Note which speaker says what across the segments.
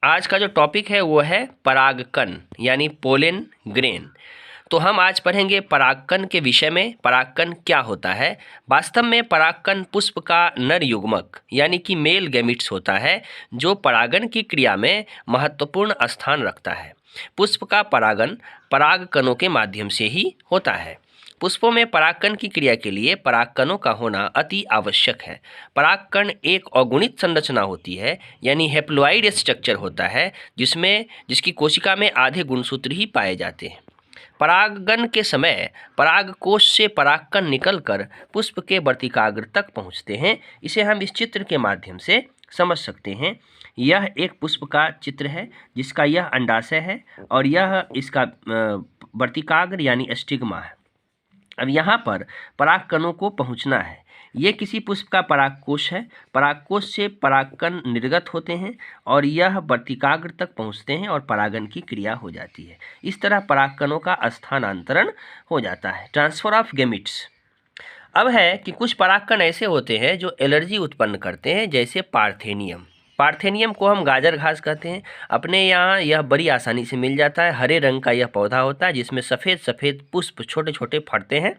Speaker 1: आज का जो टॉपिक है वो है परागकण यानी पोलन ग्रेन। तो हम आज पढ़ेंगे परागकण के विषय में। परागकण क्या होता है? वास्तव में परागकण पुष्प का नर युग्मक यानी कि मेल गैमीट्स होता है जो परागण की क्रिया में महत्वपूर्ण स्थान रखता है। पुष्प का परागण परागकणों के माध्यम से ही होता है। पुष्पों में परागकण की क्रिया के लिए परागकणों का होना अति आवश्यक है। परागकण एक अगुणित संरचना होती है यानी हैप्लॉइड स्ट्रक्चर होता है जिसकी कोशिका में आधे गुणसूत्र ही पाए जाते हैं। परागण के समय परागकोश से परागकण निकलकर पुष्प के वर्तिकाग्र तक पहुंचते हैं। इसे हम इस चित्र के माध्यम से समझ सकते हैं। यह एक पुष्प का चित्र है जिसका यह अंडाशय है और यह इसका वर्तिकाग्र यानी स्टिग्मा है। अब यहाँ पर परागकणों को पहुँचना है। ये किसी पुष्प का परागकोश है। परागकोश से परागकण निर्गत होते हैं और यह वर्तिकाग्र तक पहुँचते हैं और परागण की क्रिया हो जाती है। इस तरह परागकणों का स्थानांतरण हो जाता है, ट्रांसफर ऑफ गैमीट्स। अब है कि कुछ परागकण ऐसे होते हैं जो एलर्जी उत्पन्न करते हैं, जैसे पार्थेनियम। पार्थेनियम को हम गाजर घास कहते हैं। अपने यहाँ यह बड़ी आसानी से मिल जाता है। हरे रंग का यह पौधा होता है जिसमें सफ़ेद सफ़ेद पुष्प छोटे छोटे फटते हैं।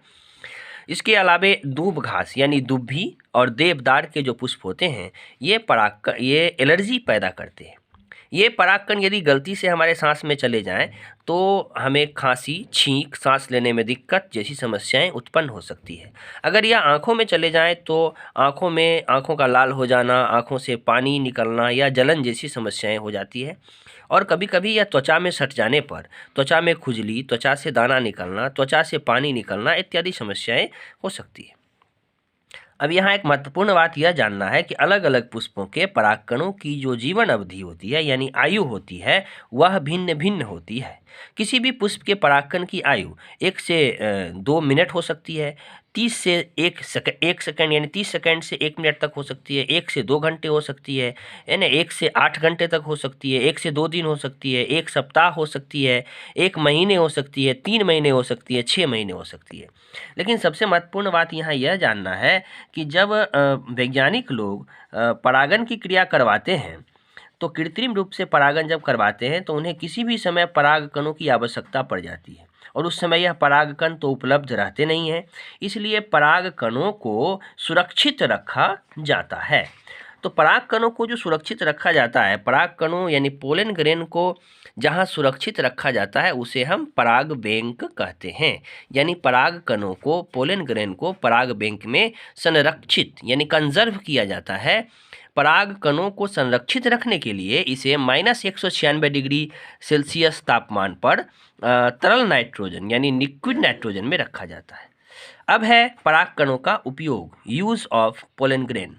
Speaker 1: इसके अलावे दूब घास यानी दुब्भी और देवदार के जो पुष्प होते हैं ये एलर्जी पैदा करते हैं। ये परागकण यदि गलती से हमारे सांस में चले जाएं तो हमें खांसी, छींक, सांस लेने में दिक्कत जैसी समस्याएं उत्पन्न हो सकती है। अगर यह आँखों में चले जाएं तो आँखों का लाल हो जाना, आँखों से पानी निकलना या जलन जैसी समस्याएं हो जाती है। और कभी कभी यह त्वचा में सट जाने पर त्वचा में खुजली, त्वचा से दाना निकलना, त्वचा से पानी निकलना इत्यादि समस्याएं हो सकती है। अब यहाँ एक महत्वपूर्ण बात यह जानना है कि अलग अलग पुष्पों के परागकणों की जो जीवन अवधि होती है यानी आयु होती है वह भिन्न भिन्न होती है। किसी भी पुष्प के परागकण की आयु 1 से 2 मिनट हो सकती है, 30 से 1 सेकंड यानी 30 सेकंड से 1 मिनट तक हो सकती है, 1 से 2 घंटे हो सकती है, यानी 1 से 8 घंटे तक हो सकती है, 1 से 2 दिन हो सकती है, 1 सप्ताह हो सकती है, 1 महीने हो सकती है, 3 महीने हो सकती है, 6 महीने हो सकती है। लेकिन सबसे महत्वपूर्ण बात यहाँ यह जानना है कि जब वैज्ञानिक लोग परागण की क्रिया करवाते हैं तो कृत्रिम रूप से परागण जब करवाते हैं तो उन्हें किसी भी समय परागकणों की आवश्यकता पड़ जाती है और उस समय यह परागकण तो उपलब्ध रहते नहीं हैं। इसलिए परागकणों को सुरक्षित रखा जाता है। तो परागकणों को जो सुरक्षित रखा जाता है, परागकणों यानी पोलन ग्रेन को जहाँ सुरक्षित रखा जाता है उसे हम पराग बैंक कहते हैं। यानी परागकणों को, पोलन ग्रेन को पराग बैंक में संरक्षित यानी कंजर्व किया जाता है। परागकणों को संरक्षित रखने के लिए इसे -196 डिग्री सेल्सियस तापमान पर तरल नाइट्रोजन यानी लिक्विड नाइट्रोजन में रखा जाता है। अब है परागकणों का उपयोग, यूज ऑफ पोलन ग्रेन।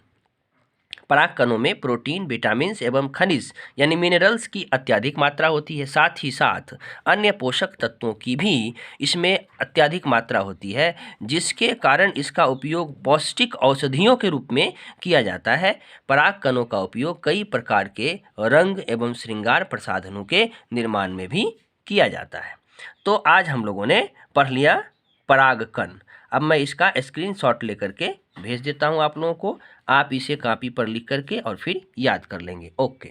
Speaker 1: परागकणों में प्रोटीन, विटामिन एवं खनिज यानी मिनरल्स की अत्यधिक मात्रा होती है। साथ ही साथ अन्य पोषक तत्वों की भी इसमें अत्यधिक मात्रा होती है, जिसके कारण इसका उपयोग पौष्टिक औषधियों के रूप में किया जाता है। परागकणों का उपयोग कई प्रकार के रंग एवं श्रृंगार प्रसाधनों के निर्माण में भी किया जाता है। तो आज हम लोगों ने पढ़ लिया परागकण। अब मैं इसका स्क्रीनशॉट लेकर के भेज देता हूँ आप लोगों को। आप इसे कॉपी पर लिख करके और फिर याद कर लेंगे। ओके।